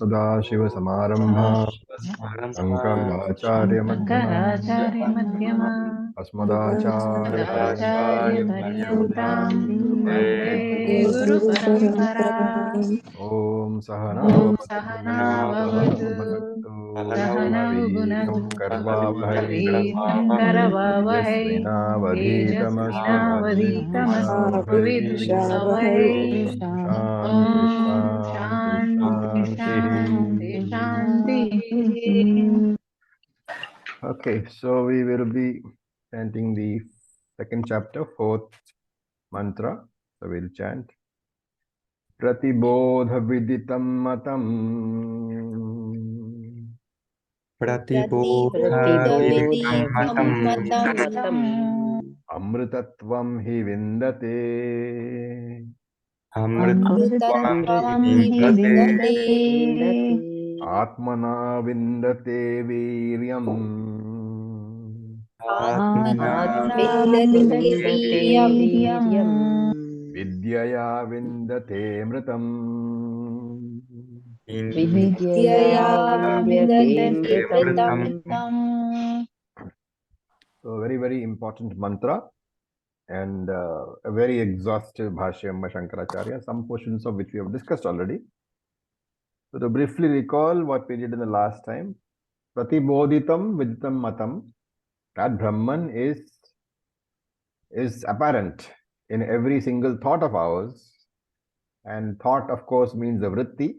सदाशिवसमारम्भां शङ्कराचार्यमध्यमा अस्मदाचार्यपर्यन्तां वन्दे गुरुपरम्परा। ॐ सहना ॐ भवतु सहना भवतु सहनौ वीर्यं भुनक्तु कर्वावहै वीर्यं करवावहै तेजस्विनावधीतमस्तु तेजस्विनावधीतमस्तु विद्विषावहै। शान्ति ॐ शान्ति शान्ति शान्ति शान्तिः। Okay, so we will be chanting the second chapter, fourth mantra. So we'll chant Pratibodha Viditam Matam प्रतिबोधविदितं Amritatvam Hi Vindate अमृतत्वं अमृतत्वं हि हि विन्दते विन्दते Atmana Vindate Viryam आत्मना आत्मना विन्दते विन्दते वीर्यम् वीर्यम् Vidyaya Vindate Mritam. विद्यया विन्द्यते विन्दते मृतम्। So very, very important mantra and a very exhaustive bhashyam by Shankaracharya, some portions of which we have discussed already. So to briefly recall what we did in the last time, Pratibodhitam Viditam Matam, that Brahman is apparent in every single thought of ours, and thought of course means the vritti,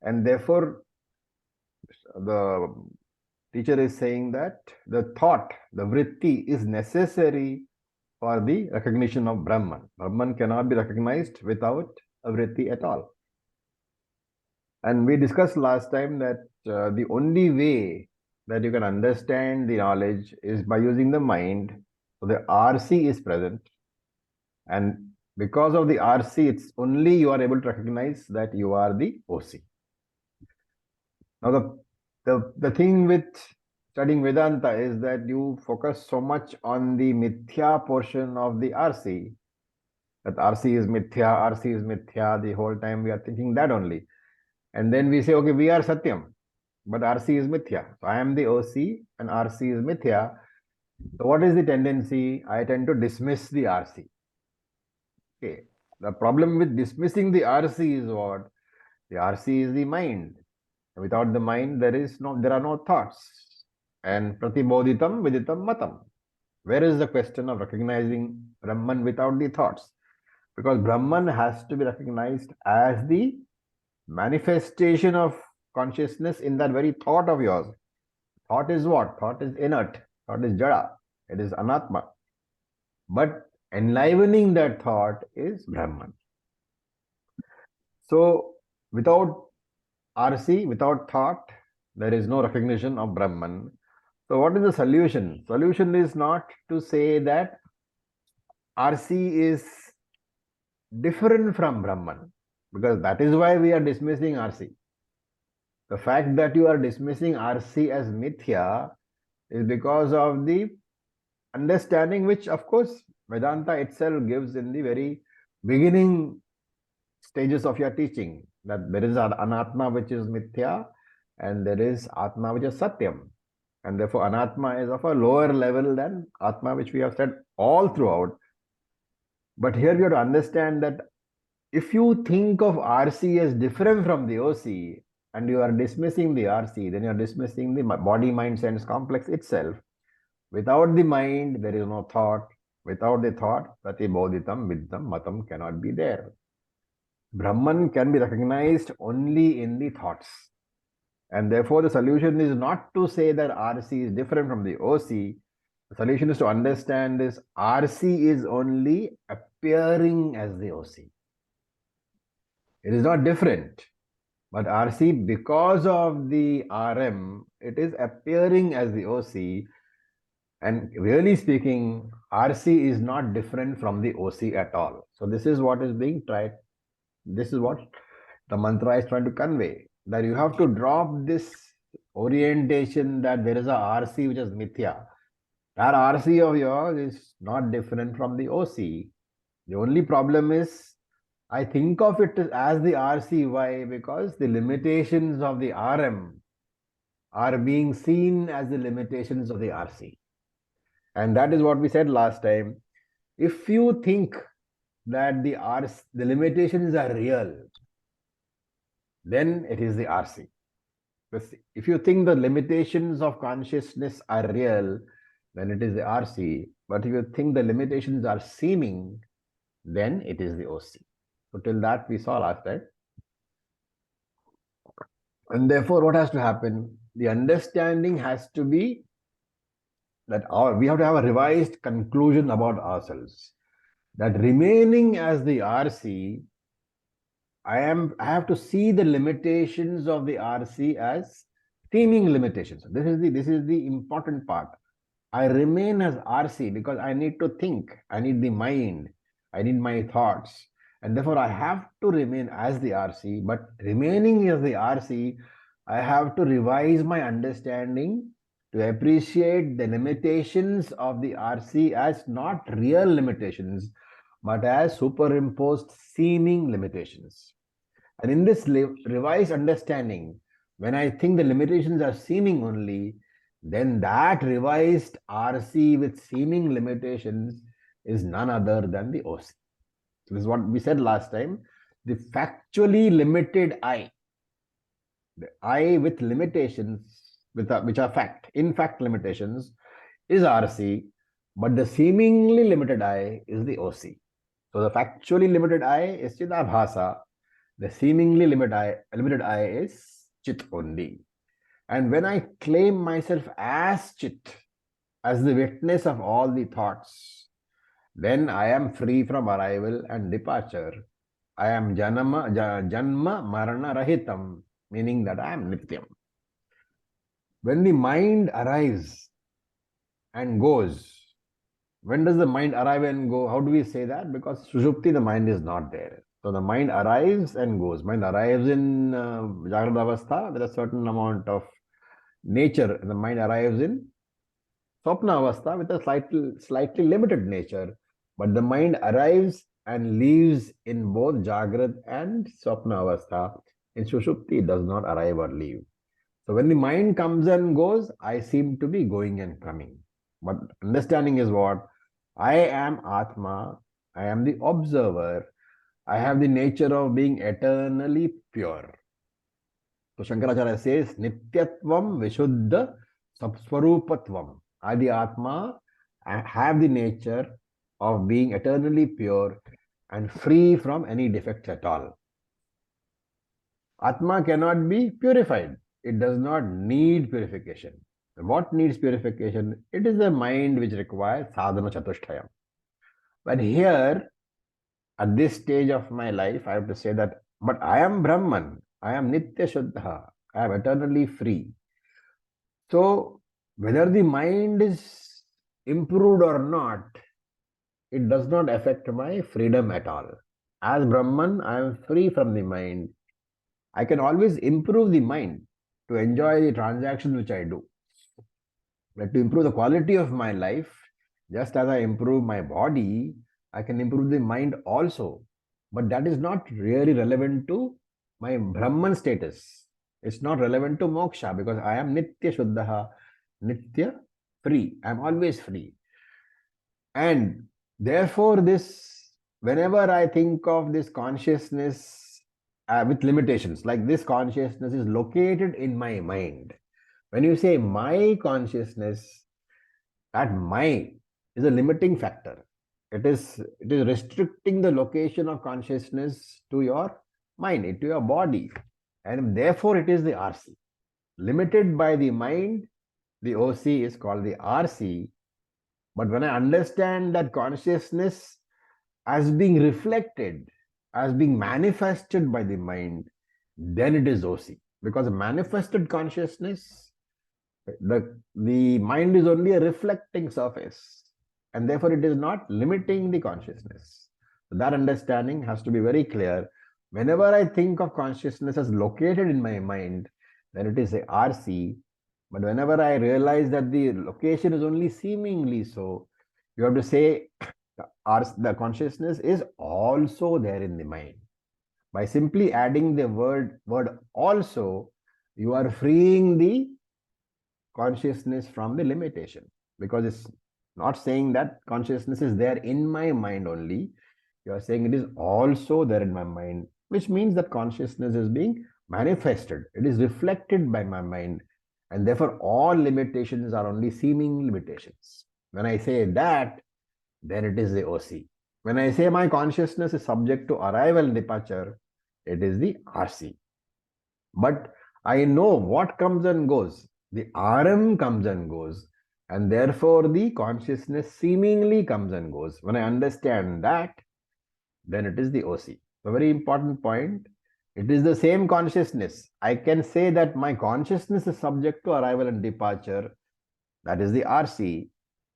and therefore the teacher is saying that the thought, the vritti is necessary for the recognition of Brahman. Brahman cannot be recognized without a vritti at all. And we discussed last time that the only way that you can understand the knowledge is by using the mind. So the RC is present, and because of the RC, it's only you are able to recognize that you are the OC. Now the thing with studying Vedanta is that you focus so much on the mithya portion of the RC, that RC is mithya, the whole time we are thinking that only. And then we say, okay, we are Satyam, but RC is mithya. So I am the OC and RC is mithya. So what is the tendency? I tend to dismiss the RC. Okay. The problem with dismissing the RC is what? The RC is the mind. Without the mind, there are no thoughts. And pratibodhitam viditam matam. Where is the question of recognizing Brahman without the thoughts? Because Brahman has to be recognized as the manifestation of consciousness in that very thought of yours. Thought is what? Thought is inert. Thought is jada. It is anatma. But enlivening that thought is Brahman. So without RC, without thought, there is no recognition of Brahman. So what is the solution? Solution is not to say that RC is different from Brahman, because that is why we are dismissing RC. The fact that you are dismissing RC as mithya is because of the understanding which, of course, Vedanta itself gives in the very beginning stages of your teaching, that there is an anatma which is mithya and there is atma which is satyam. And therefore, anatma is of a lower level than atma, which we have said all throughout. But here you have to understand that if you think of RC as different from the OC and you are dismissing the RC, then you are dismissing the body, mind, sense complex itself. Without the mind, there is no thought. Without the thought, pratibodhitam viditam matam cannot be there. Brahman can be recognized only in the thoughts. And therefore, the solution is not to say that RC is different from the OC. The solution is to understand this RC is only appearing as the OC. It is not different. But RC, because of the RM, it is appearing as the OC. And really speaking, RC is not different from the OC at all. So this is what is being tried. This is what the mantra is trying to convey. That you have to drop this orientation that there is a RC which is mithya. That RC of yours is not different from the OC. The only problem is I think of it as the RC. Why? Because the limitations of the RM are being seen as the limitations of the RC. And that is what we said last time. If you think that the limitations are real, then it is the RC. If you think the limitations of consciousness are real, then it is the RC. But if you think the limitations are seeming, then it is the OC. So till that we saw last time. And therefore, what has to happen? The understanding has to be that we have to have a revised conclusion about ourselves. That remaining as the RC, I have to see the limitations of the RC as seeming limitations. This is the important part. I remain as RC because I need to think. I need the mind. I need my thoughts. And therefore, I have to remain as the RC. But remaining as the RC, I have to revise my understanding to appreciate the limitations of the RC as not real limitations, but as superimposed seeming limitations. And in this revised understanding, when I think the limitations are seeming only, then that revised RC with seeming limitations is none other than the OC. So this is what we said last time. The factually limited I, the I with limitations, which are in fact limitations, is RC, but the seemingly limited I is the OC. So the factually limited I is Chidabhasa. The seemingly limited I is Chit only. And when I claim myself as Chit, as the witness of all the thoughts, then I am free from arrival and departure. I am janma marana rahitam, meaning that I am nityam. When the mind arrives and goes, when does the mind arrive and go? How do we say that? Because Sushupti, the mind is not there. So the mind arrives and goes. Mind arrives in Jagrata Avastha with a certain amount of nature. The mind arrives in Swapna Avastha with a slightly limited nature. But the mind arrives and leaves in both Jagrat and Swapna Avastha. In Sushupti, it does not arrive or leave. So when the mind comes and goes, I seem to be going and coming. But understanding is what? I am Atma. I am the observer. I have the nature of being eternally pure. So Shankaracharya says, Nityatvam Vishuddha Sapswarupatvam. Adi Atma, I have the nature of being eternally pure and free from any defects at all. Atma cannot be purified. It does not need purification. What needs purification? It is the mind which requires sadhana chatushtayam. But here, at this stage of my life, I have to say that, but I am Brahman. I am Nitya Shuddha. I am eternally free. So, whether the mind is improved or not, it does not affect my freedom at all. As Brahman, I am free from the mind. I can always improve the mind to enjoy the transactions which I do. But to improve the quality of my life, just as I improve my body, I can improve the mind also. But that is not really relevant to my Brahman status. It's not relevant to moksha because I am Nitya Shuddha, Nitya free. I am always free. And therefore, whenever I think of this consciousness with limitations, like this consciousness is located in my mind. When you say my consciousness, that my is a limiting factor. It is restricting the location of consciousness to your mind, to your body. And therefore, it is the RC. Limited by the mind, the OC is called the RC. But when I understand that consciousness as being reflected, as being manifested by the mind, then it is OC. Because manifested consciousness, the mind is only a reflecting surface. And therefore, it is not limiting the consciousness. So that understanding has to be very clear. Whenever I think of consciousness as located in my mind, then it is a RC. But whenever I realize that the location is only seemingly so, you have to say the consciousness is also there in the mind. By simply adding the word also, you are freeing the consciousness from the limitation, because it's not saying that consciousness is there in my mind only. You are saying it is also there in my mind, which means that consciousness is being manifested. It is reflected by my mind, and therefore all limitations are only seeming limitations. When I say that, then it is the OC. When I say my consciousness is subject to arrival and departure, it is the RC. But I know what comes and goes. The RM comes and goes, and therefore the consciousness seemingly comes and goes. When I understand that, then it is the OC. A very important point. It is the same consciousness. I can say that my consciousness is subject to arrival and departure. That is the RC.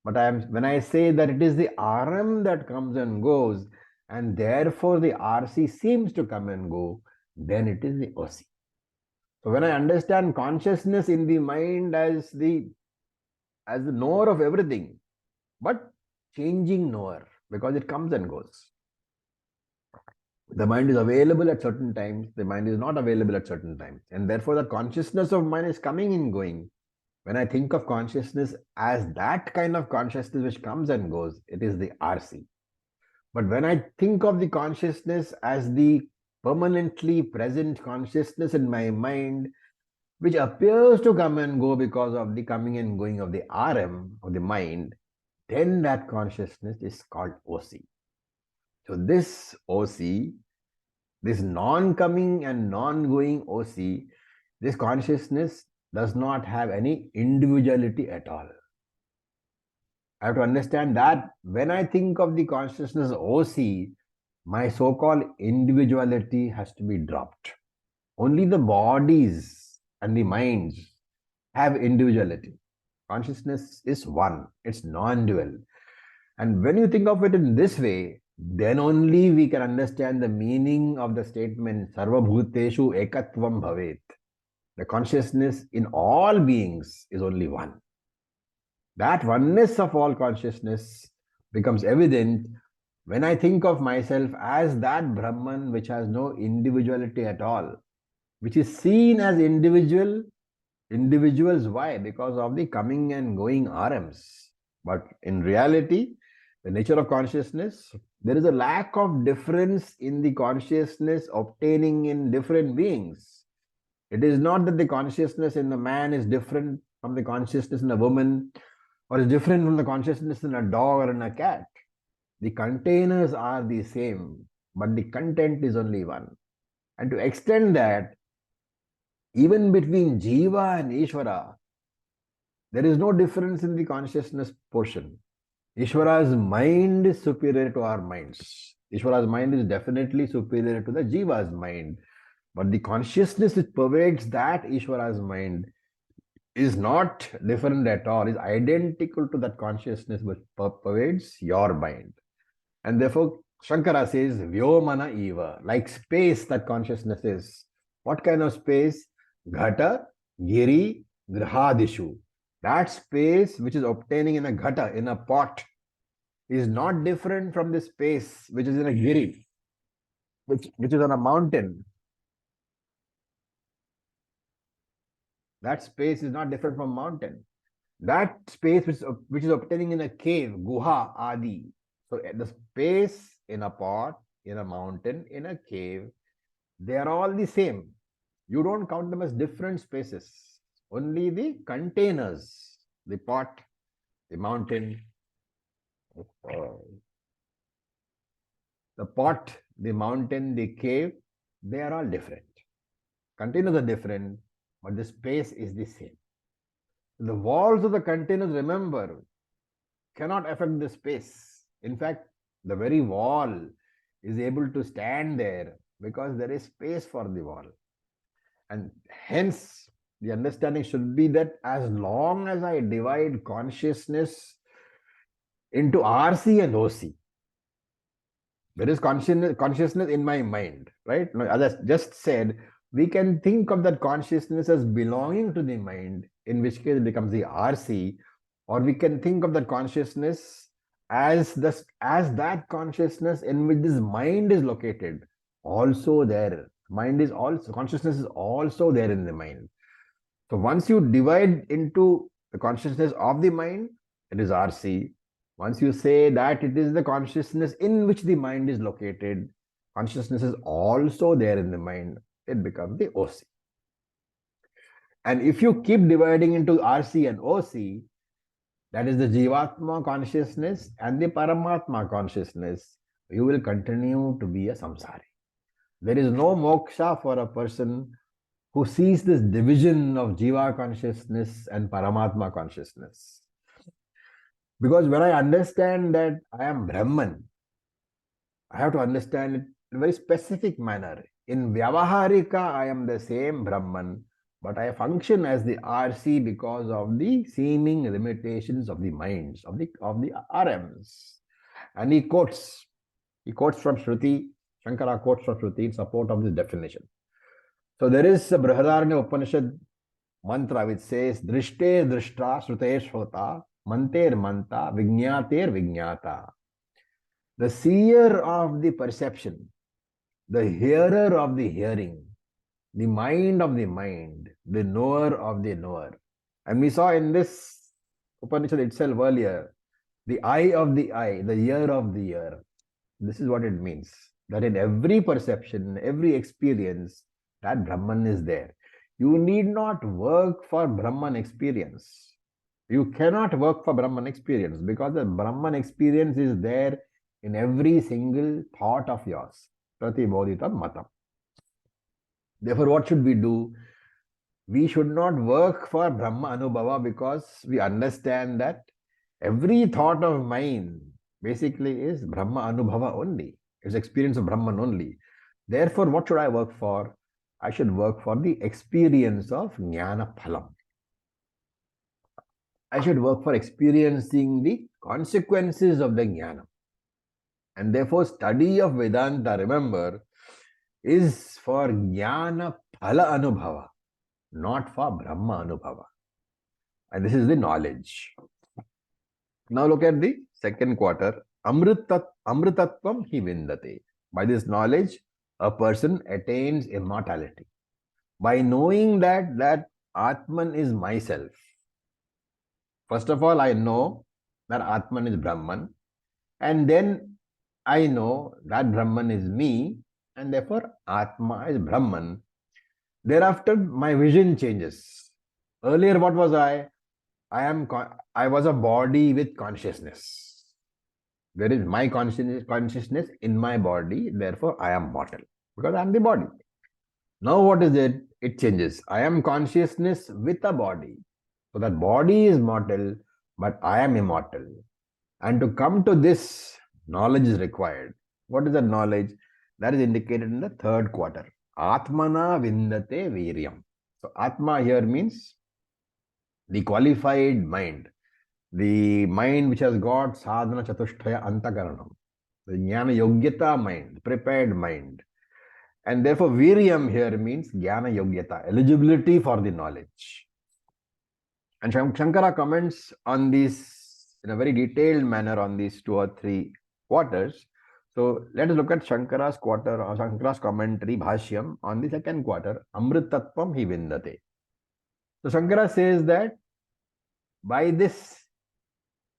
But when I say that it is the RM that comes and goes, and therefore the RC seems to come and go, then it is the OC. So when I understand consciousness in the mind as the knower of everything, but changing knower, because it comes and goes. The mind is available at certain times, the mind is not available at certain times, and therefore the consciousness of mind is coming and going. When I think of consciousness as that kind of consciousness which comes and goes, it is the RC. But when I think of the consciousness as the permanently present consciousness in my mind, which appears to come and go because of the coming and going of the RM, of the mind, then that consciousness is called OC. So this OC, this non-coming and non-going OC, this consciousness does not have any individuality at all. I have to understand that when I think of the consciousness OC, my so-called individuality has to be dropped. Only the bodies and the minds have individuality. Consciousness is one, it's non-dual. And when you think of it in this way, then only we can understand the meaning of the statement Sarva Bhuteshu Ekatvam Bhavet. The consciousness in all beings is only one. That oneness of all consciousness becomes evident when I think of myself as that Brahman which has no individuality at all, which is seen as individuals. Why? Because of the coming and going RMs. But in reality, the nature of consciousness, there is a lack of difference in the consciousness obtaining in different beings. It is not that the consciousness in a man is different from the consciousness in a woman, or is different from the consciousness in a dog or in a cat. The containers are the same, but the content is only one. And to extend that, even between Jiva and Ishvara, there is no difference in the consciousness portion. Ishvara's mind is superior to our minds. Ishvara's mind is definitely superior to the Jiva's mind. But the consciousness which pervades that Ishvara's mind is not different at all, is identical to that consciousness which pervades your mind. And therefore, Shankara says, Vyomana eva, like space that consciousness is. What kind of space? Ghata, Giri, Grihadishu. That space which is obtaining in a ghata, in a pot, is not different from the space which is in a giri, which is on a mountain. That space is not different from mountain. That space which is obtaining in a cave, guha, adi. So the space in a pot, in a mountain, in a cave, they are all the same. You don't count them as different spaces. Only the containers, the pot, the mountain, the pot, the mountain, the cave, they are all different. Containers are different, but the space is the same. The walls of the containers, remember, cannot affect the space. In fact, the very wall is able to stand there because there is space for the wall. And hence, the understanding should be that as long as I divide consciousness into RC and OC, there is consciousness in my mind, right? As I just said, we can think of that consciousness as belonging to the mind, in which case it becomes the RC, or we can think of that consciousness as that consciousness in which this mind is located, also there. Mind is also, consciousness is also there in the mind. So once you divide into the consciousness of the mind, it is RC. Once you say that it is the consciousness in which the mind is located, consciousness is also there in the mind, it becomes the OC. And if you keep dividing into RC and OC, that is the Jivatma consciousness and the Paramatma consciousness, you will continue to be a samsari. There is no moksha for a person who sees this division of Jiva consciousness and Paramatma consciousness. Because when I understand that I am Brahman, I have to understand it in a very specific manner. In Vyavaharika, I am the same Brahman, but I function as the RC because of the seeming limitations of the minds, of the RMs. And he quotes from Shruti, Shankara quotes from Shruti in support of this definition. So there is a Brihadaranya Upanishad mantra which says, Drishte drishta, Shrute shrota, Manter manta, Vijñater vijñata. The seer of the perception, the hearer of the hearing, the mind of the mind, the knower of the knower. And we saw in this Upanishad itself earlier, the eye of the eye, the ear of the ear. This is what it means. That in every perception, every experience, that Brahman is there. You need not work for Brahman experience. You cannot work for Brahman experience because the Brahman experience is there in every single thought of yours. Pratibodhitam matam. Therefore, what should we do? We should not work for Brahma Anubhava because we understand that every thought of mine basically is Brahma Anubhava only. It's experience of Brahman only. Therefore, what should I work for? I should work for the experience of Jnana Phalam. I should work for experiencing the consequences of the Jnana. And therefore, study of Vedanta, remember, is for Jnana Phala Anubhava, not for Brahma Anubhava. And this is the knowledge. Now look at the second quarter. Amritatvam hi vindate. By this knowledge, a person attains immortality. By knowing that Atman is myself. First of all, I know that Atman is Brahman. And then I know that Brahman is me. And therefore, Atma is Brahman. Thereafter, my vision changes. Earlier, what was I? I was a body with consciousness. There is my consciousness in my body, therefore I am mortal because I am the body. Now what is it? It changes. I am consciousness with a body. So that body is mortal, but I am immortal. And to come to this, knowledge is required. What is that knowledge? That is indicated in the third quarter. Atmana vindate viryam. So Atma here means the qualified mind. The mind which has got sadhana chatushtaya antakaranam, the jnana yogyata mind, prepared mind. And therefore, viryam here means jnana yogyata, eligibility for the knowledge. And Shankara comments on this in a very detailed manner on these 2 or 3 quarters. So let us look at Shankara's quarter or Shankara's commentary, Bhashyam, on the second quarter, Amritatvam hi vindate. So Shankara says that by this,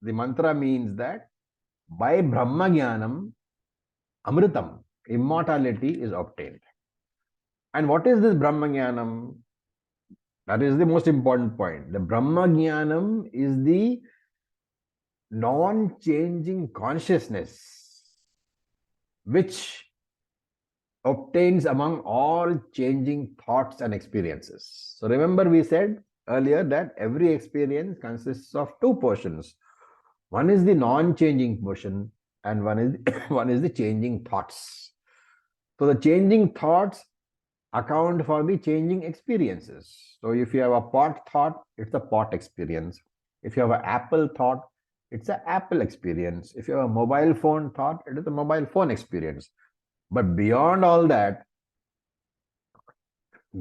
the mantra means that by Brahma Jnanam, Amritam, immortality is obtained. And what is this Brahma Jnanam? That is the most important point. The Brahma Jnanam is the non-changing consciousness which obtains among all changing thoughts and experiences. So remember we said earlier that every experience consists of 2 portions. One is the non-changing portion and one is the changing thoughts. So the changing thoughts account for the changing experiences. So if you have a pot thought, it's a pot experience. If you have an apple thought, it's an apple experience. If you have a mobile phone thought, it is a mobile phone experience. But beyond all that,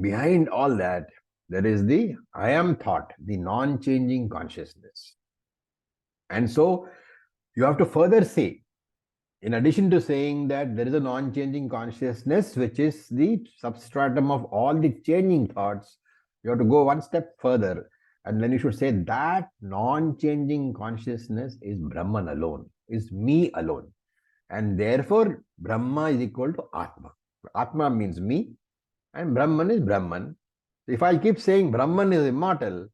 behind all that, there is the I am thought, the non-changing consciousness. And so you have to further say in addition to saying that there is a non-changing consciousness, which is the substratum of all the changing thoughts, you have to go one step further. And then you should say that non-changing consciousness is Brahman alone, is me alone. And therefore, Brahma is equal to Atma. Atma means me, and Brahman is Brahman. If I keep saying Brahman is immortal,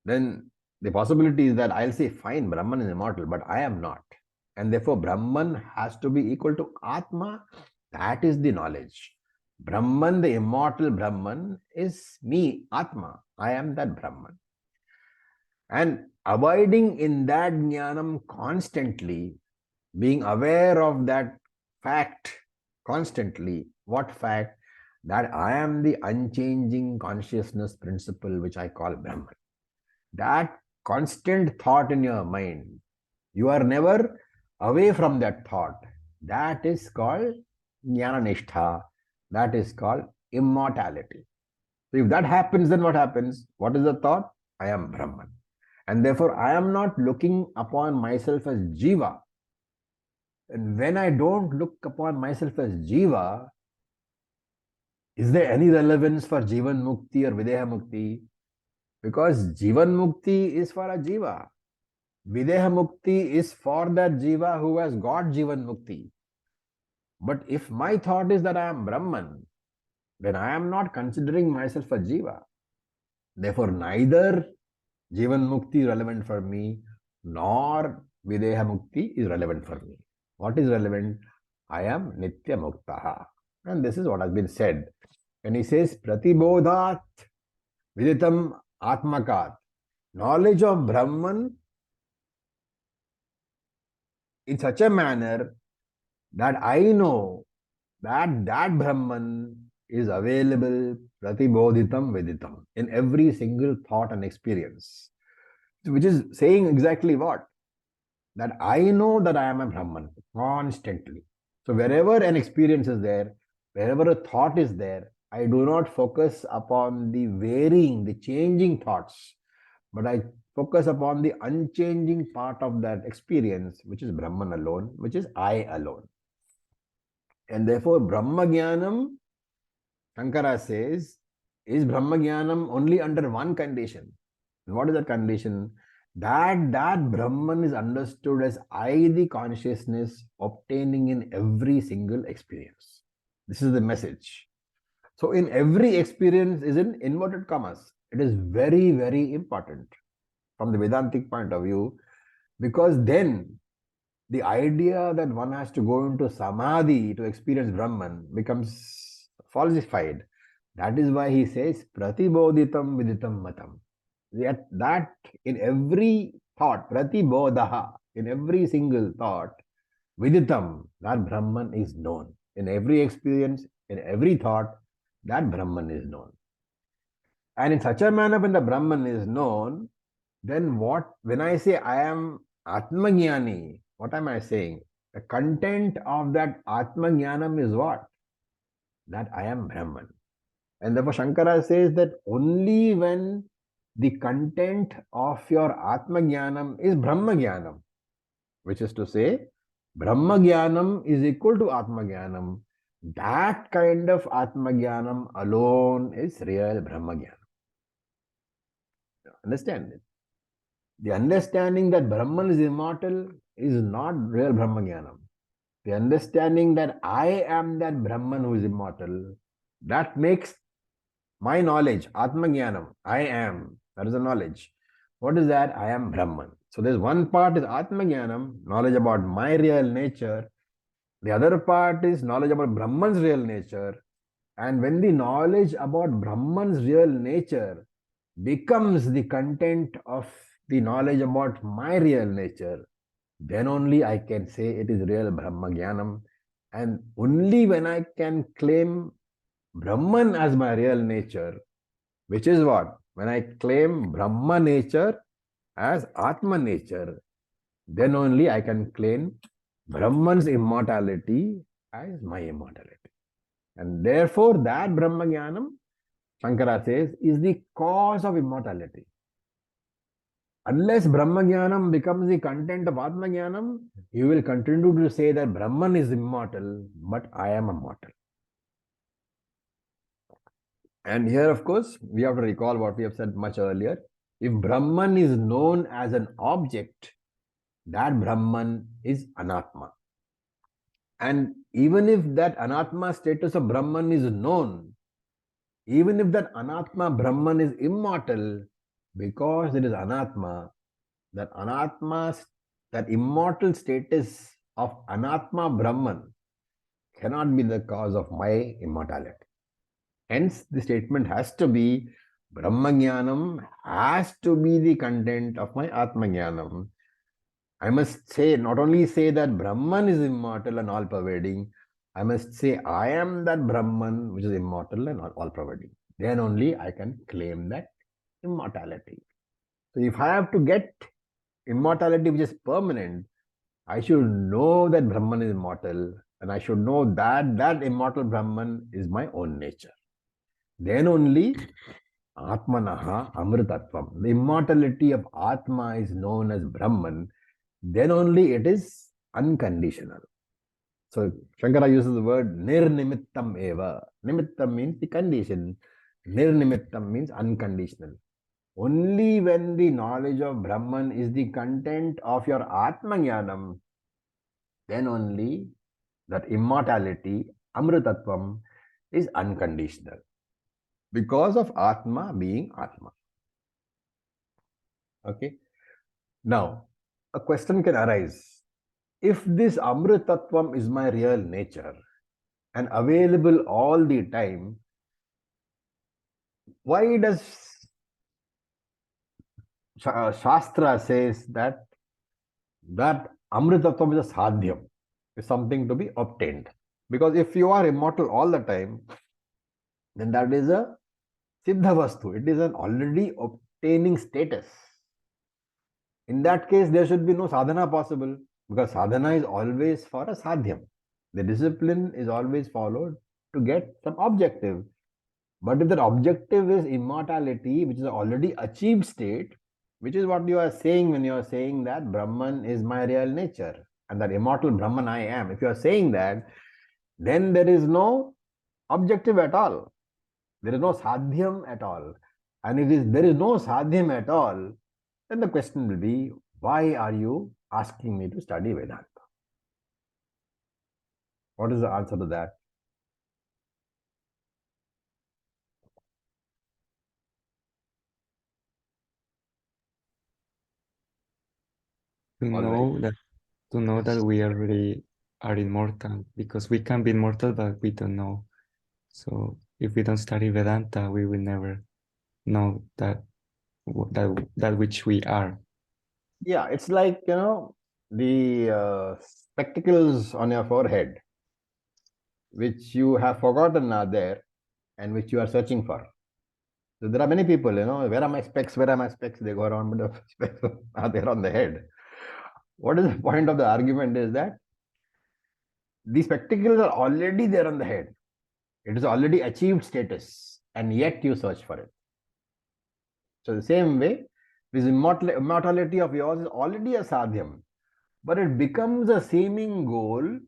then the possibility is that I'll say, fine, Brahman is immortal, but I am not. And therefore, Brahman has to be equal to Atma. That is the knowledge. Brahman, the immortal Brahman, is me, Atma. I am that Brahman. And abiding in that jnanam constantly, being aware of that fact constantly. What fact? That I am the unchanging consciousness principle, which I call Brahman. That constant thought in your mind, you are never away from that thought. That is called jnana-nishtha. That is called immortality. So if that happens, then what happens? What is the thought? I am Brahman. And therefore, I am not looking upon myself as Jiva. And when I don't look upon myself as Jiva, is there any relevance for Jivan Mukti or Videha Mukti? Because Jivan Mukti is for a Jiva. Videha Mukti is for that Jiva who has got Jivan Mukti. But if my thought is that I am Brahman, then I am not considering myself a Jiva. Therefore, neither Jivan Mukti is relevant for me, nor Videha Mukti is relevant for me. What is relevant? I am Nitya Muktaha. And this is what has been said. When he says Pratibodhat Viditam Atmakat, knowledge of Brahman in such a manner that I know that that Brahman is available Pratibodhitam Viditam in every single thought and experience. Which is saying exactly what? That I know that I am a Brahman constantly. So wherever an experience is there, wherever a thought is there, I do not focus upon the varying, the changing thoughts, but I focus upon the unchanging part of that experience, which is Brahman alone, which is I alone. And therefore, Brahma Jnanam, Shankara says, is Brahma Jnanam only under one condition. And what is that condition? That Brahman is understood as I, the consciousness, obtaining in every single experience. This is the message. So in every experience is in inverted commas. It is very, very important from the Vedantic point of view, because then the idea that one has to go into samadhi to experience Brahman becomes falsified. That is why he says, Pratibodhitam Viditam Matam. That in every thought, Pratibodha, in every single thought, Viditam, that Brahman is known. In every experience, in every thought, that Brahman is known. And in such a manner, when the Brahman is known, then what, when I say I am Atmajnani, what am I saying? The content of that Atmajnanam is what? That I am Brahman. And therefore Shankara says that only when the content of your Atmajnanam is Brahmajnanam, which is to say, Brahmajnanam is equal to Atmajnanam, that kind of Atmajnanam alone is real Brahmajnanam. Understand it? The understanding that Brahman is immortal is not real Brahmajnanam. The understanding that I am that Brahman who is immortal, that makes my knowledge, Atmajnanam, I am, that is the knowledge. What is that? I am Brahman. So there's one part is Atmajnanam, knowledge about my real nature. The other part is knowledge about Brahman's real nature. And when the knowledge about Brahman's real nature becomes the content of the knowledge about my real nature, then only I can say it is real Brahma Jnanam. And only when I can claim Brahman as my real nature, which is what? When I claim Brahma nature as Atma nature, then only I can claim Brahman's immortality as my immortality. And therefore, that Brahma Jnanam, Shankara says, is the cause of immortality. Unless Brahma Jnanam becomes the content of Atma Jnanam, you will continue to say that Brahman is immortal, but I am immortal. And here, of course, we have to recall what we have said much earlier. If Brahman is known as an object, that Brahman is Anatma. And even if that Anatma status of Brahman is known, even if that Anatma Brahman is immortal, because it is Anatma, that immortal status of Anatma Brahman cannot be the cause of my immortality. Hence, the statement has to be Brahma Jnanam has to be the content of my Atma Jnanam. I must say, not only say that Brahman is immortal and all-pervading, I must say I am that Brahman which is immortal and all-pervading. Then only I can claim that immortality. So if I have to get immortality which is permanent, I should know that Brahman is immortal, and I should know that that immortal Brahman is my own nature. Then only Atmanaha Amritatvam, the immortality of Atma is known as Brahman, then only it is unconditional. So Shankara uses the word nirnimittam eva. Nimittam means the condition. Nirnimittam means unconditional. Only when the knowledge of Brahman is the content of your Atma Jnanam, then only that immortality, Amritatvam, is unconditional. Because of Atma being Atma. Okay. Now, a question can arise. If this Amritatvam is my real nature and available all the time, why does Shastra says that Amritatvam is a sadhyam, is something to be obtained? Because if you are immortal all the time, then that is a Siddha Vastu. It is an already obtaining status. In that case, there should be no sadhana possible, because sadhana is always for a sadhyam. The discipline is always followed to get some objective. But if that objective is immortality, which is an already achieved state, which is what you are saying when you are saying that Brahman is my real nature and that immortal Brahman I am. If you are saying that, then there is no objective at all. There is no sadhyam at all. And if there is no sadhyam at all, then the question will be, why are you asking me to study Vedanta? What is the answer to that? To All know right. that to know that we already are immortal, because we can be immortal, but we don't know. So if we don't study Vedanta, we will never know that which we are. Yeah, it's like, the spectacles on your forehead, which you have forgotten are there and which you are searching for. So there are many people, where are my specs? Where are my specs? They go around, but the specs are there on the head. What is the point of the argument is that the spectacles are already there on the head. It is already achieved status, and yet you search for it. So the same way, this immortality of yours is already a sadhyam, but it becomes a seeming goal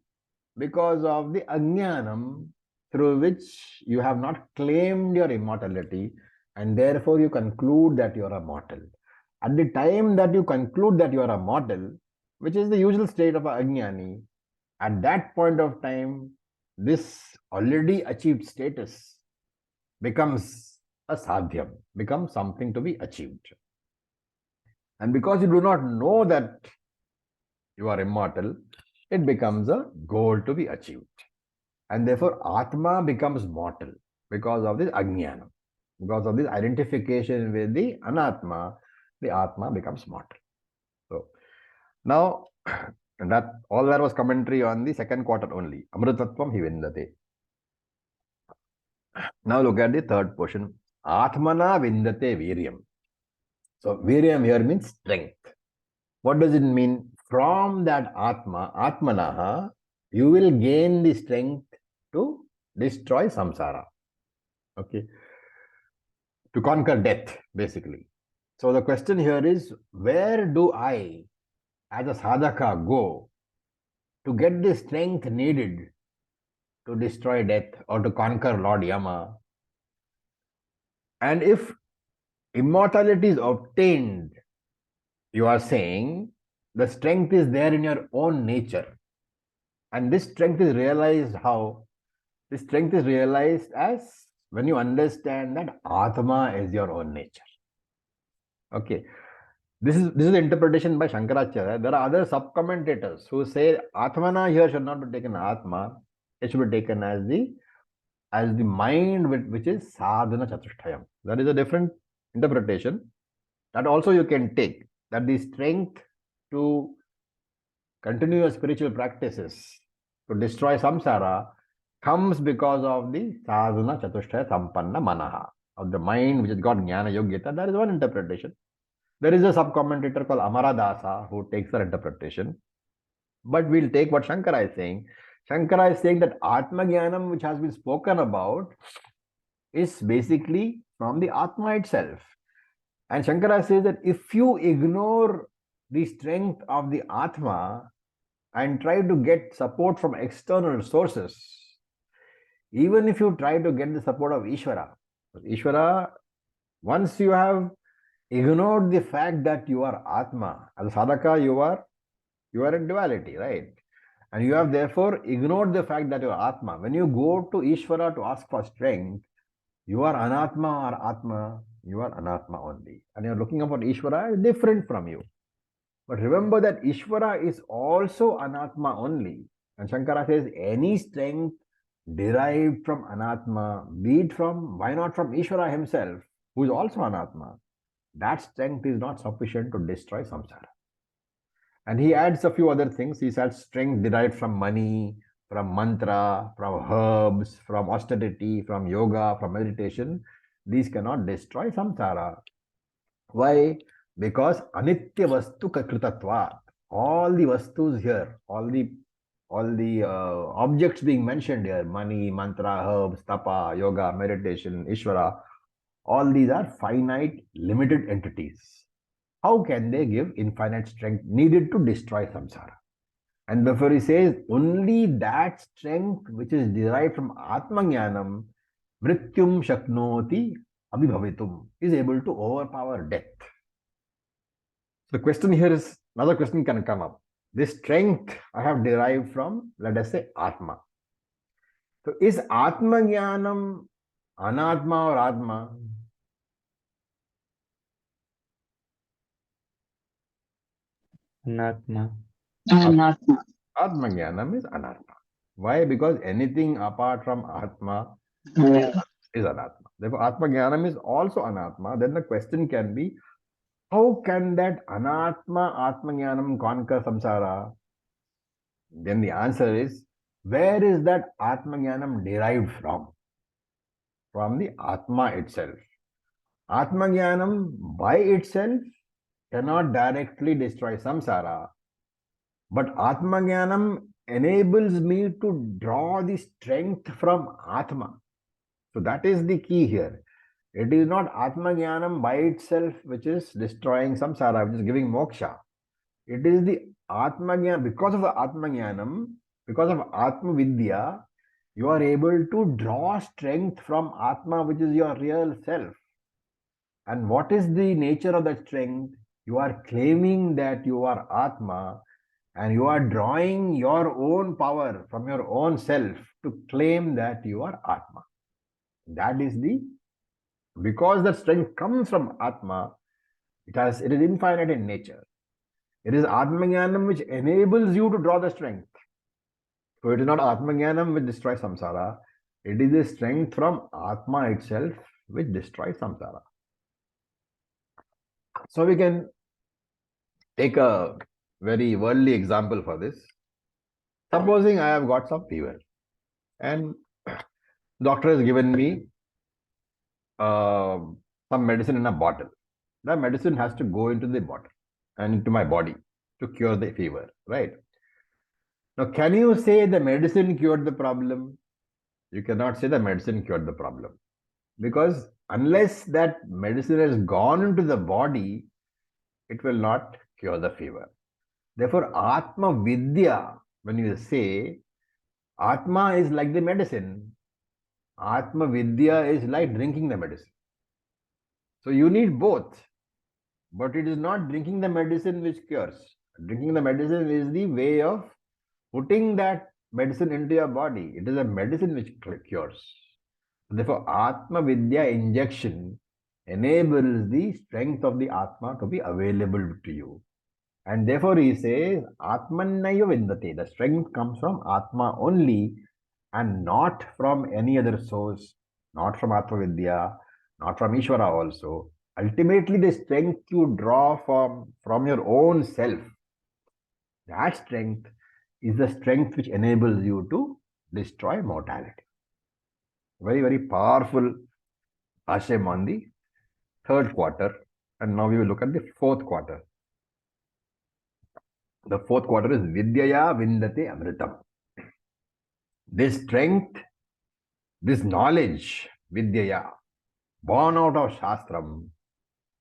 because of the ajnanam through which you have not claimed your immortality, and therefore you conclude that you are a mortal. At the time that you conclude that you are a mortal, which is the usual state of a ajnani, at that point of time, this already achieved status becomes a sadhyam, becomes something to be achieved. And because you do not know that you are immortal, it becomes a goal to be achieved. And therefore, Atma becomes mortal because of this ajnana. Because of this identification with the anatma, the Atma becomes mortal. So, now, that all that was commentary on the second quarter only. Amritatvam hi vindate. Now look at the third portion. Atmana vindate viryam. So, viryam here means strength. What does it mean? From that Atmanaha, you will gain the strength to destroy samsara. Okay. To conquer death, basically. So the question here is, where do I, as a sadhaka, go to get the strength needed to destroy death or to conquer Lord Yama? And if immortality is obtained, you are saying the strength is there in your own nature. And this strength is realized how? This strength is realized as when you understand that Atma is your own nature. Okay. This is the interpretation by Shankaracharya. There are other sub-commentators who say Atmana here should not be taken Atma. It should be taken as the mind which is sadhana chatushtayam. That is a different interpretation. That also you can take. That the strength to continue your spiritual practices, to destroy samsara, comes because of the sadhana chatushtaya sampanna manaha, of the mind which has got jnana yogyata. That is one interpretation. There is a sub-commentator called Amaradasa who takes that interpretation. But we'll take what Shankara is saying. Shankara is saying that Atma Jnanam, which has been spoken about, is basically from the Atma itself. And Shankara says that if you ignore the strength of the Atma and try to get support from external sources, even if you try to get the support of Ishvara, once you have ignored the fact that you are Atma, as a sadhaka, you are in duality, right? And you have therefore ignored the fact that you are Atma. When you go to Ishvara to ask for strength, you are Anatma or Atma, you are Anatma only. And you're looking upon Ishvara is different from you. But remember that Ishvara is also Anatma only. And Shankara says any strength derived from Anatma, be it from, why not from Ishvara himself, who is also Anatma, that strength is not sufficient to destroy samsara. And he adds a few other things. He says strength derived from money, from mantra, from herbs, from austerity, from yoga, from meditation. These cannot destroy samsara. Why? Because anitya vastu kakritatva. All the vastus here, all the objects being mentioned here, money, mantra, herbs, tapa, yoga, meditation, ishvara, all these are finite, limited entities. How can they give infinite strength needed to destroy samsara? And therefore he says, only that strength which is derived from Atmajnanam, mrityum shaknoti abhibhavitum, is able to overpower death. So the question here is, another question can come up. This strength I have derived from, let us say, Atma. So is Atmajnanam Anatma or Atma? Anatma. Atmajnanam is Anatma. Why? Because anything apart from Atma is Anatma. Therefore, Atmajnanam is also Anatma. Then the question can be, how can that Anatma, Atmajnanam conquer samsara? Then the answer is, where is that Atmajnanam derived from? From the Atma itself. Atmajnanam by itself cannot directly destroy samsara, but Atmajnanam enables me to draw the strength from Atma. So that is the key here. It is not Atmajnanam by itself which is destroying samsara, which is giving moksha. It is the Atmajnanam, because of the Atmajnanam, because of Atma Vidya, you are able to draw strength from Atma, which is your real self. And what is the nature of that strength? You are claiming that you are Atma, and you are drawing your own power from your own self to claim that you are Atma. That is because the strength comes from Atma, it is infinite in nature. It is Atmajnanam which enables you to draw the strength. So it is not Atmajnanam which destroys samsara. It is the strength from Atma itself which destroys samsara. So we can take a very worldly example for this. Supposing I have got some fever and doctor has given me some medicine in a bottle. The medicine has to go into the bottle and into my body to cure the fever, right? Now, can you say the medicine cured the problem? You cannot say the medicine cured the problem. Because unless that medicine has gone into the body, it will not cure the fever. Therefore, Atma Vidya, when you say Atma is like the medicine, Atma Vidya is like drinking the medicine. So you need both. But it is not drinking the medicine which cures. Drinking the medicine is the way of putting that medicine into your body. It is a medicine which cures. Therefore, Atma Vidya injection enables the strength of the Atma to be available to you. And therefore, he says, Atmannaya Vindate. The strength comes from Atma only and not from any other source, not from Atma Vidya, not from Ishvara also. Ultimately, the strength you draw from your own self, that strength is the strength which enables you to destroy mortality. Very, very powerful Asham on the third quarter. And now we will look at the fourth quarter. The fourth quarter is Vidyaya Vindate Amritam. This strength, this knowledge, Vidyaya, born out of Shastram.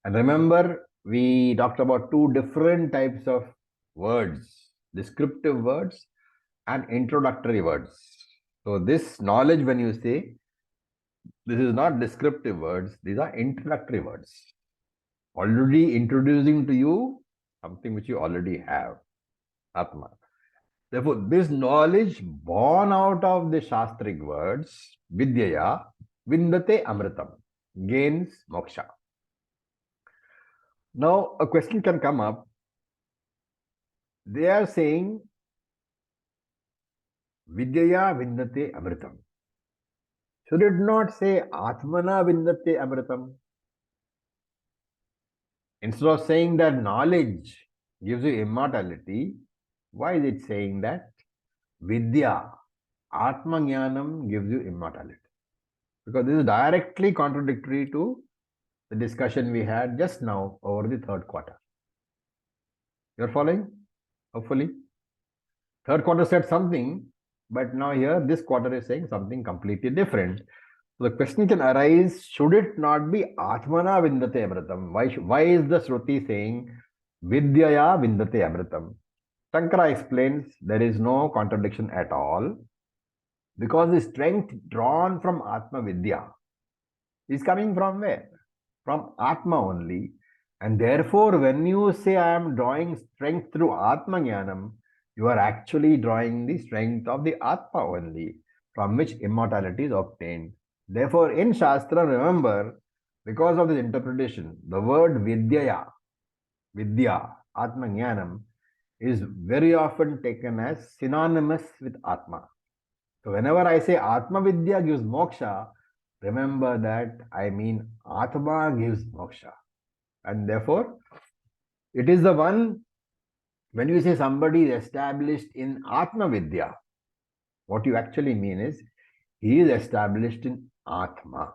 And remember, we talked about two different types of words, descriptive words and introductory words. So this knowledge, when you say, this is not descriptive words, these are introductory words. Already introducing to you something which you already have, Atma. Therefore, this knowledge born out of the Shastric words, Vidyaya, Vindate Amritam, gains moksha. Now, a question can come up. They are saying, Vidyaya Vindate Amritam. Should it not say Atmana Vindate Amritam? Instead of saying that knowledge gives you immortality, why is it saying that Vidya, Atma Jnanam gives you immortality? Because this is directly contradictory to the discussion we had just now over the third quarter. You're following? Hopefully. Third quarter said something, but now here this quarter is saying something completely different. So the question can arise, should it not be Atmana Vindate Amritam? Why is the Shruti saying Vidyaya Vindate Amritam? Shankara explains there is no contradiction at all because the strength drawn from Atma Vidya is coming from where? From Atma only. And therefore, when you say I am drawing strength through Atma Jnanam, you are actually drawing the strength of the Atma only, from which immortality is obtained. Therefore, in Shastra, remember, because of this interpretation, the word Vidyaya, Vidya, Atma Jnanam, is very often taken as synonymous with Atma. So, whenever I say Atma Vidya gives moksha, remember that I mean Atma gives moksha. And therefore, it is the one, when you say somebody is established in Atma Vidya, what you actually mean is he is established in Atma.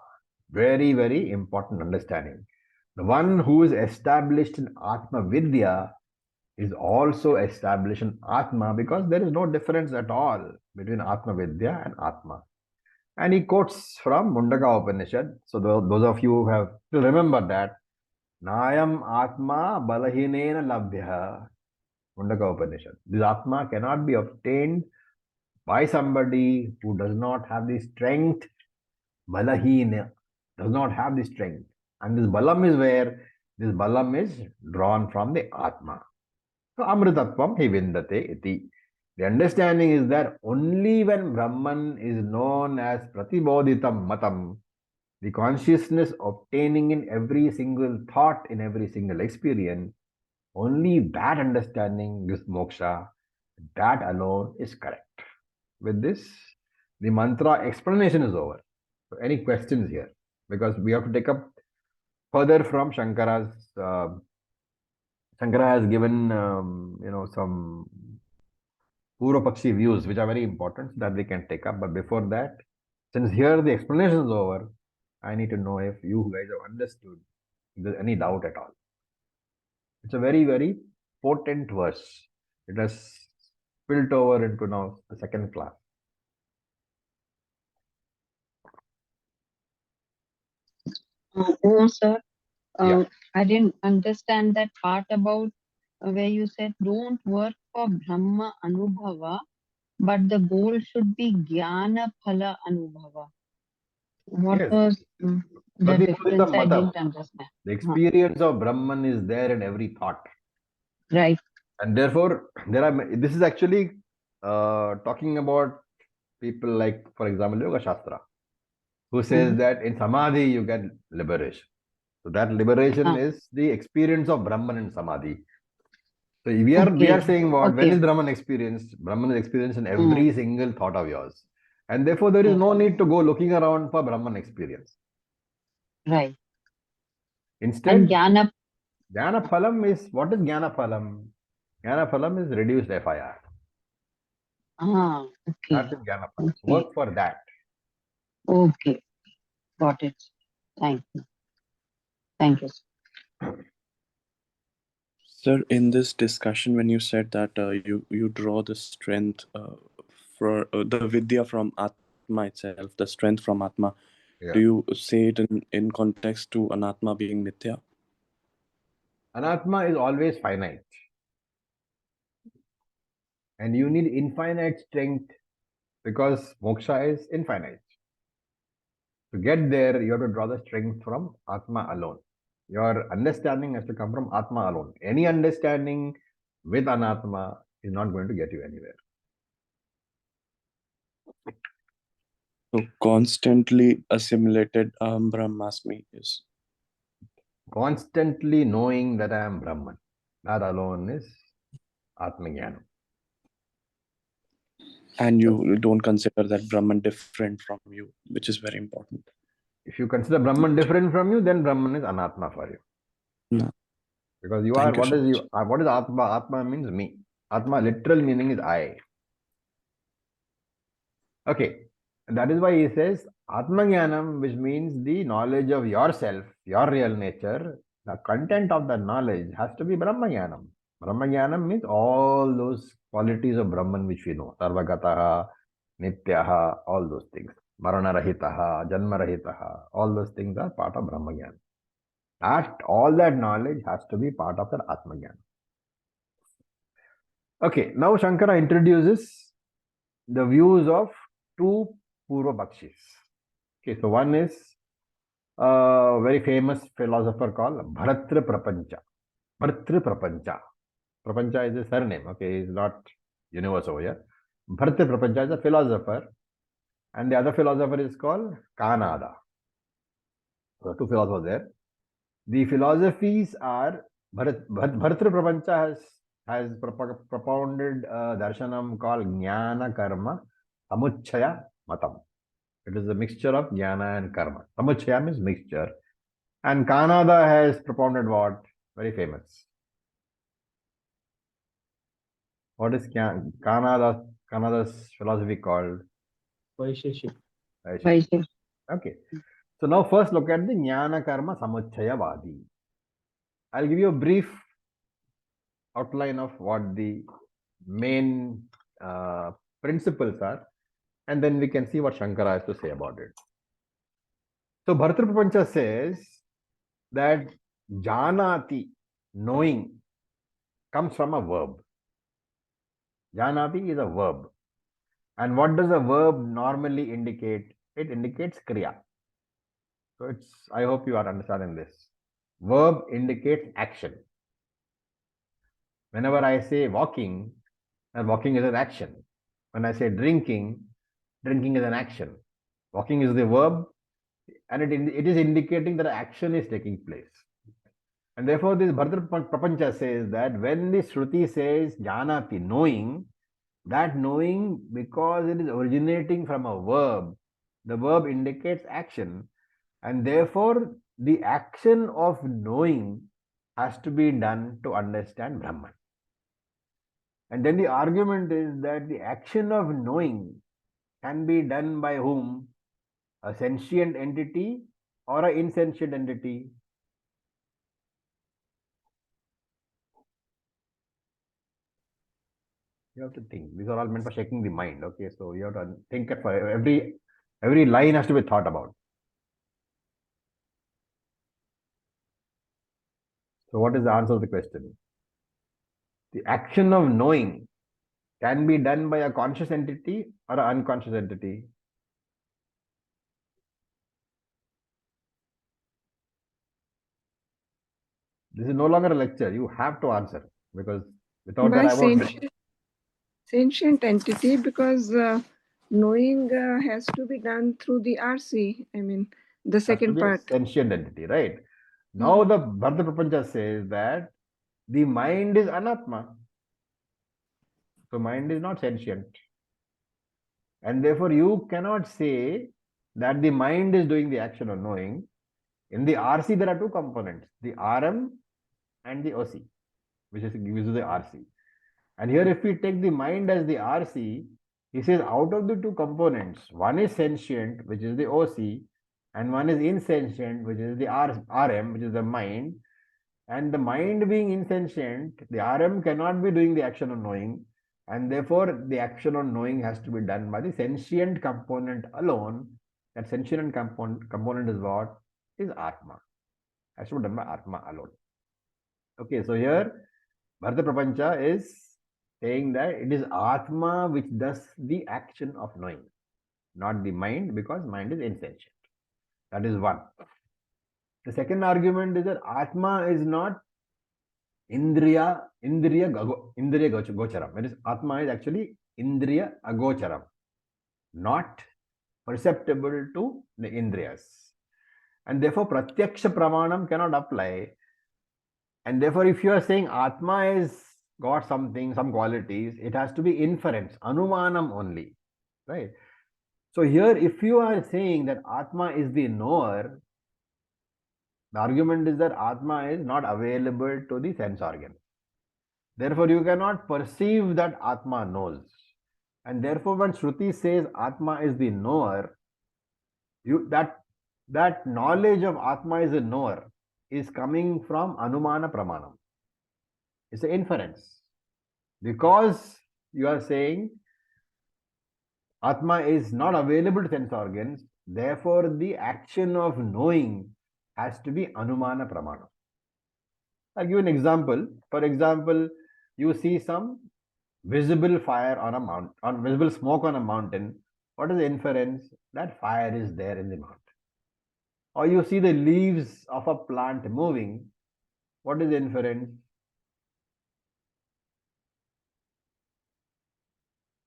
Very, very important understanding. The one who is established in Atma Vidya is also established in Atma because there is no difference at all between Atma Vidya and Atma. And he quotes from Mundaka Upanishad. So those of you who have to remember that, Nayam Atma Balahinena Labhya, Mundaka Upanishad. This Atma cannot be obtained by somebody who does not have the strength, Balahina, does not have the strength. And this Balam is where? This Balam is drawn from the Atma. So Amritatvam hi vindate iti. The understanding is that only when Brahman is known as Pratibodhitam Matam, the consciousness obtaining in every single thought, in every single experience, only that understanding gives moksha. That alone is correct. With this, the mantra explanation is over. So any questions here? Because we have to take up further from Shankara's. Shankara has given, some Purvapakshi views, which are very important that we can take up. But before that, since here the explanation is over, I need to know if you guys have understood, if there's any doubt at all. It's a very, very potent verse. It has spilled over into now the second class. Oh, sir. Yeah. I didn't understand that part about where you said don't work for Brahma Anubhava, but the goal should be Jnana Phala Anubhava. What Yes. was the difference? I Pratipuritam didn't understand. The experience of Brahman is there in every thought. Right. And therefore, this is actually talking about people like, for example, Yoga Shastra, who says that in Samadhi you get liberation. So that liberation is the experience of Brahman in Samadhi. So we are saying what? When is Brahman experienced? Brahman is experienced in every single thought of yours. And therefore, there is no need to go looking around for Brahman experience. Right. Instead, And Jnana. Jnana Phalam is, what is Jnana Phalam? Jnana Phalam is reduced FIR. Okay. That is Jnana Phalam. Okay. Work for that. Okay. Got it. Thank you. Thank you, sir. Sir, in this discussion, when you said that you draw the strength for the vidya from Atma itself, the strength from Atma, do you say it in context to Anatma being Mithya? Anatma is always finite. And you need infinite strength because moksha is infinite. To get there, you have to draw the strength from Atma alone. Your understanding has to come from Atma alone. Any understanding with Anatma is not going to get you anywhere. So constantly assimilated Brahmasmi is. Constantly knowing that I am Brahman. That alone is Atmajnana. And you don't consider that Brahman different from you, which is very important. If you consider Brahman different from you, then Brahman is Anatma for you. No. Because you Thank are, you what so is much. you? What is Atma? Atma means me. Atma literal meaning is I. Okay. And that is why he says Atmajnanam, which means the knowledge of yourself, your real nature. The content of that knowledge has to be Brahmajnanam. Brahmajnanam means all those qualities of Brahman which we know. Sarvagataha, Nityaha, all those things. Maranarahitaha, Janmarahitaha, all those things are part of Brahmajnana. All that knowledge has to be part of that Atmajnana. Okay, now Shankara introduces the views of two Purva Bakshis. Okay, so one is a very famous philosopher called Bharatra Prapancha. Bharatra Prapancha. Prapancha is a surname, okay, he's not universe over here. Bharatra Prapancha is a philosopher, and the other philosopher is called Kanada. So two philosophers there. The philosophies are Bharatra Prapancha has propounded a darshanam called Jnana Karma Samuchaya Matam. It is a mixture of jnana and karma. Samuchaya means mixture. And Kanada has propounded what? Very famous. What is Kanada's philosophy called? Vaisheshik. Okay. So now first look at the Jnana Karma Samuchaya Vadi. I'll give you a brief outline of what the main principles are, and then we can see what Shankara has to say about it. So Bharatra Prapancha says that janati, knowing, comes from a verb. Janati is a verb. And what does a verb normally indicate? It indicates kriya. So I hope you are understanding this. Verb indicates action. Whenever I say walking, and walking is an action. When I say drinking, drinking is an action. Walking is the verb, and it is indicating that action is taking place. And therefore, this Bharatra Prapancha says that when the Shruti says janati, knowing, that knowing, because it is originating from a verb, the verb indicates action, and therefore the action of knowing has to be done to understand Brahman. And then the argument is that the action of knowing can be done by whom? A sentient entity or an insentient entity? You have to think. These are all meant for shaking the mind. Okay, so you have to think for every line has to be thought about. So what is the answer to the question? The action of knowing can be done by a conscious entity or an unconscious entity. This is no longer a lecture. You have to answer, because without By that I won't. sentient entity, because knowing has to be done through the RC. I mean, the Has to second be a part. sentient entity, right? Now the Bharata Prapancha says that the mind is anatma. So mind is not sentient. And therefore you cannot say that the mind is doing the action of knowing. In the RC, there are two components, the RM and the OC, which is gives you the RC. And here, if we take the mind as the RC, he says out of the two components, one is sentient, which is the OC, and one is insentient, which is the RM, which is the mind. And the mind being insentient, the RM cannot be doing the action of knowing, and therefore the action of knowing has to be done by the sentient component alone. That sentient component is what? Is Atma. Has to be done by Atma alone. Okay, so here Bharata Prapancha is saying that it is Atma which does the action of knowing, not the mind, because mind is insentient. That is one. The second argument is that Atma is not Indriya Gocharam. That is, Atma is actually Indriya Agocharam, not perceptible to the Indriyas. And therefore, Pratyaksha Pramanam cannot apply. And therefore, if you are saying Atma is got something, some qualities, it has to be inference, Anumanam only, right? So here, if you are saying that Atma is the knower, the argument is that Atma is not available to the sense organ. Therefore, you cannot perceive that Atma knows. And therefore, when Shruti says Atma is the knower, that knowledge of Atma is a knower is coming from Anumana Pramanam. It's an inference. Because you are saying Atma is not available to sense organs, therefore the action of knowing has to be Anumana Pramanam. I'll give you an example. For example, you see some visible fire on a mountain, or visible smoke on a mountain. What is the inference? That fire is there in the mountain. Or you see the leaves of a plant moving. What is the inference?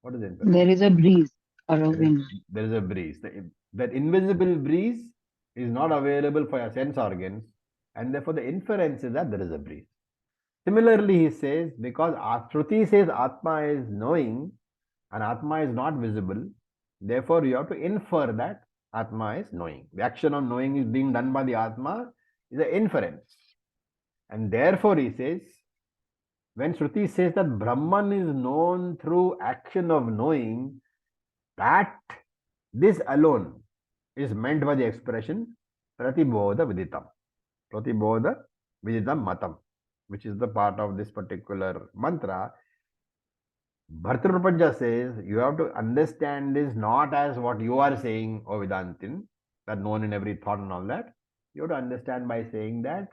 What is the inference? There is a breeze or a wind. There is a breeze. That invisible breeze is not available for your sense organs, and therefore the inference is that there is a breeze. Similarly, he says, because Shruti says Atma is knowing and Atma is not visible, therefore you have to infer that Atma is knowing. The action of knowing is being done by the Atma is an inference. And therefore he says, when Shruti says that Brahman is known through action of knowing, that this alone is meant by the expression Pratibodha Viditam. Pratibodha Viditam Matam, which is the part of this particular mantra. Bharata Prapancha says you have to understand this not as what you are saying, O Vedantin, that known in every thought and all that. You have to understand by saying that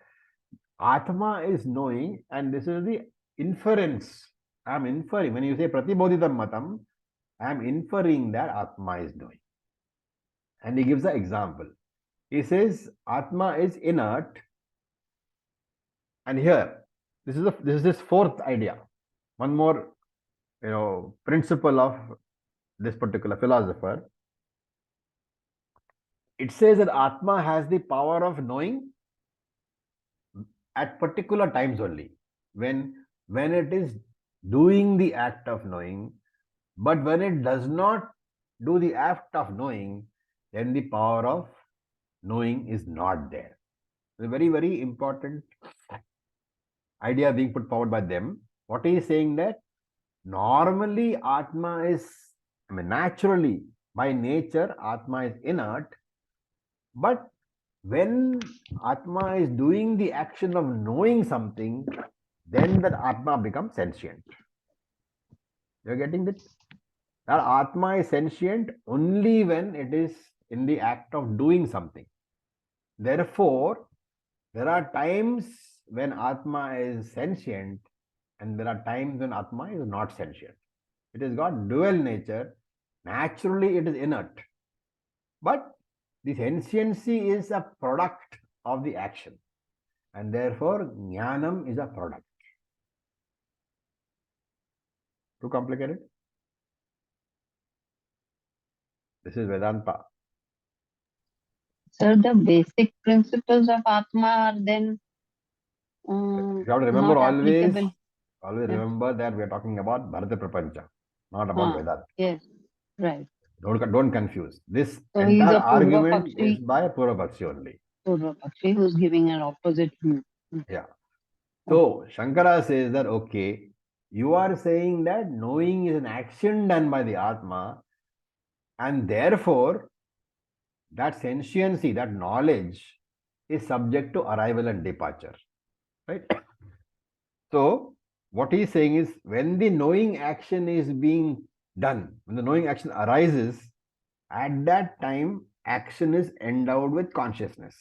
Atma is knowing, and this is the inference. I am inferring. When you say Pratibodhitam Matam, I am inferring that Atma is knowing. And he gives an example. He says Atma is inert. And here, this is this fourth idea. One more, principle of this particular philosopher. It says that Atma has the power of knowing at particular times only. When it is doing the act of knowing, but when it does not do the act of knowing, then the power of knowing is not there. It's a very, very important idea being put forward by them. What he is saying that normally Atma is, naturally, by nature, Atma is inert, but when Atma is doing the action of knowing something, then that Atma becomes sentient. You're getting it? That Atma is sentient only when it is in the act of doing something. Therefore, there are times when Atma is sentient and there are times when Atma is not sentient. It has got dual nature. Naturally, it is inert. But the sentiency is a product of the action. And therefore, Jnanam is a product. Too complicated? This is Vedanta. So the basic principles of Atma are then You have to remember not applicable. always Yeah. remember that we are talking about Bharata Prapancha, not about Vedanta. Yes, right. Don't confuse. This So he's entire a Purva argument Pakshi. is by Purva Pakshi only. Purva Pakshi who's giving an opposite view. Yeah. So Shankara says that, okay, you are saying that knowing is an action done by the Atma, and therefore that sentiency, that knowledge is subject to arrival and departure. Right? So what he is saying is, when the knowing action is being done, when the knowing action arises, at that time action is endowed with consciousness.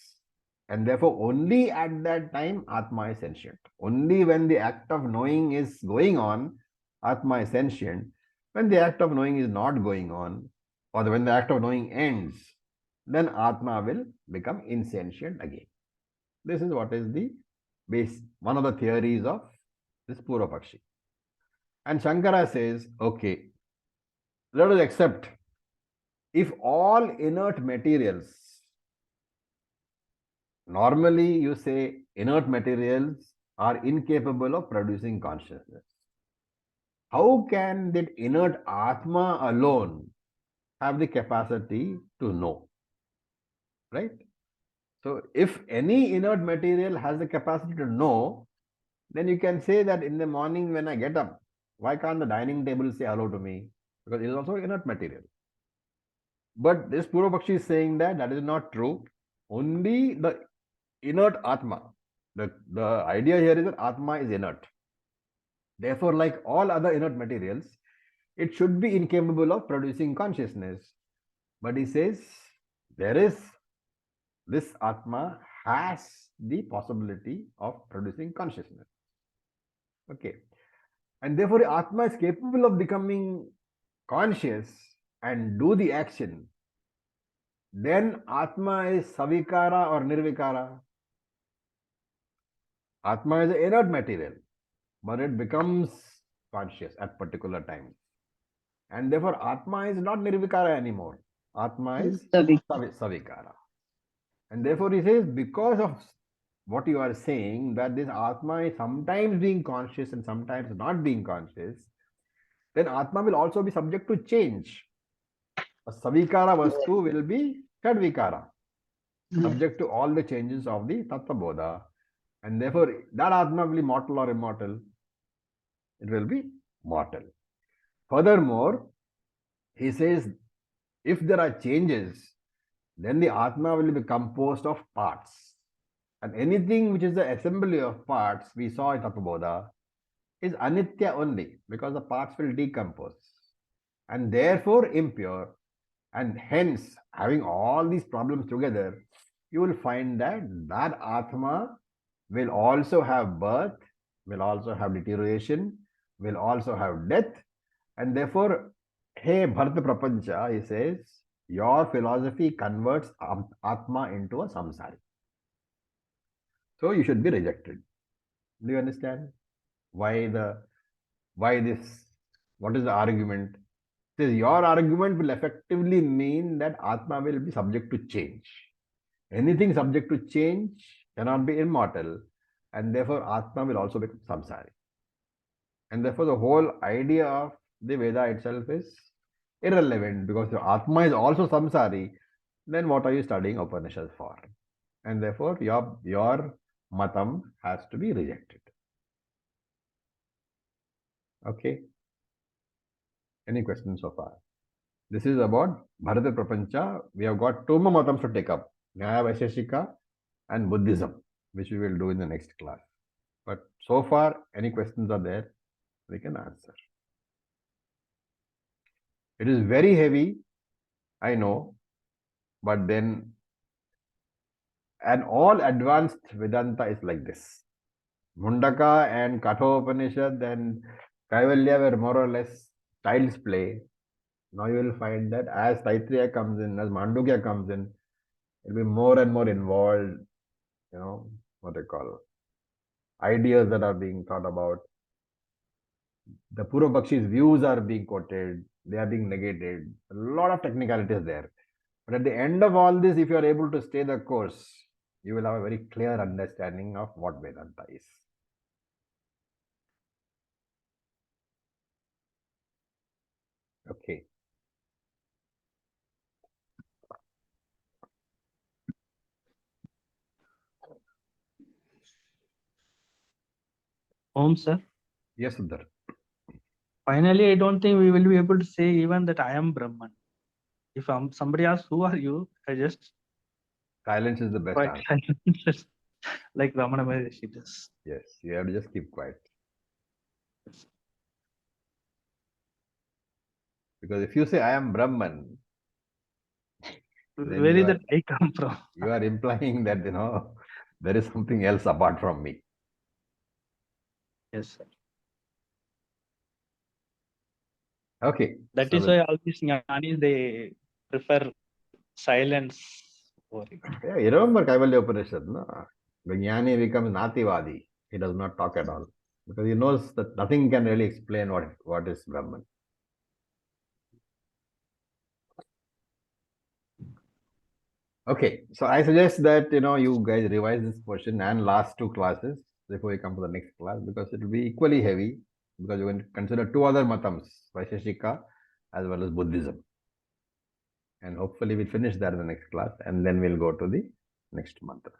And therefore, only at that time, Atma is sentient. Only when the act of knowing is going on, Atma is sentient. When the act of knowing is not going on, or when the act of knowing ends, then Atma will become insentient again. This is what is the base, one of the theories of this Purva Pakshi. And Shankara says, okay, let us accept if all inert materials, normally you say inert materials are incapable of producing consciousness. How can that inert Atma alone have the capacity to know? Right? So, if any inert material has the capacity to know, then you can say that in the morning when I get up, why can't the dining table say hello to me? Because it is also inert material. But this Purva Pakshi is saying that that is not true. Only the inert Atma. The idea here is that Atma is inert. Therefore, like all other inert materials, it should be incapable of producing consciousness. But he says there is this Atma has the possibility of producing consciousness. Okay. And therefore, Atma is capable of becoming conscious and do the action. Then Atma is Savikara or Nirvikara. Atma is an inert material, but it becomes conscious at particular times. And therefore, Atma is not Nirvikara anymore. Atma is Savikara. And therefore, he says, because of what you are saying, that this Atma is sometimes being conscious and sometimes not being conscious, then Atma will also be subject to change. A Savikara Vastu will be Shadvikara, subject to all the changes of the Tattva Bodha. And therefore, that Atma will be mortal or immortal. It will be mortal. Furthermore, he says, if there are changes, then the Atma will be composed of parts. And anything which is the assembly of parts, we saw in Tattva Bodha, is anitya only, because the parts will decompose. And therefore impure. And hence, having all these problems together, you will find that that Atma will also have birth, will also have deterioration, will also have death. And therefore, hey Bharata Prapancha, he says, your philosophy converts Atma into a samsari. So you should be rejected. Do you understand? Why this? What is the argument? Says your argument will effectively mean that Atma will be subject to change. Anything subject to change cannot be immortal, and therefore Atma will also become samsari. And therefore, the whole idea of the Veda itself is irrelevant, because your Atma is also samsari. Then what are you studying Upanishad for? And therefore, your matam has to be rejected. Okay. Any questions so far? This is about Bharata Prapancha. We have got two more matams to take up, Nyaya Vaisheshika and Buddhism, which we will do in the next class. But so far, any questions are there, we can answer. It is very heavy, I know, but then an all advanced Vedanta is like this. Mundaka and Kathopanishad and Kaivalya were more or less child's play. Now you will find that as Taittiriya comes in, as Mandukya comes in, it will be more and more involved, what they call ideas that are being thought about. The Purva-Pakshi's views are being quoted, they are being negated. A lot of technicalities there. But at the end of all this, if you are able to stay the course, you will have a very clear understanding of what Vedanta is. Okay. Om, sir. Yes, Sundar. Finally, I don't think we will be able to say even that I am Brahman. If somebody asks, who are you? I just Silence is the best quite answer. like Ramana Maharishi does. Yes, you have to just keep quiet. Because if you say I am Brahman, Where did that I come from? You are implying that, there is something else apart from me. Yes, sir. Okay. That is why all these jnanis, they prefer silence over it. Yeah, you remember Kaivalya Upanishad, no? The jnani becomes nativadi. He does not talk at all. Because he knows that nothing can really explain what is Brahman. Okay, so I suggest that you guys revise this portion and last two classes before we come to the next class, because it will be equally heavy, because you're going to consider two other matams, Vaisheshika as well as Buddhism. And hopefully we'll finish that in the next class, and then we'll go to the next mantra.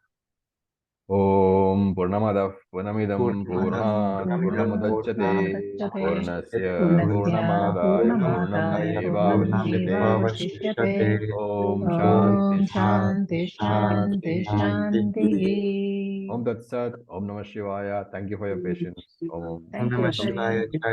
Om Purnamadav Purnamidam Purnat Purnamudachyate Purnasya Purnamadaya Purnamevavashishyate. Om Shanti Shanti Shanti Shanti. Om Tat Sat. Om Namah Shivaya. Thank you for your patience. Om. Thank you, Acharya.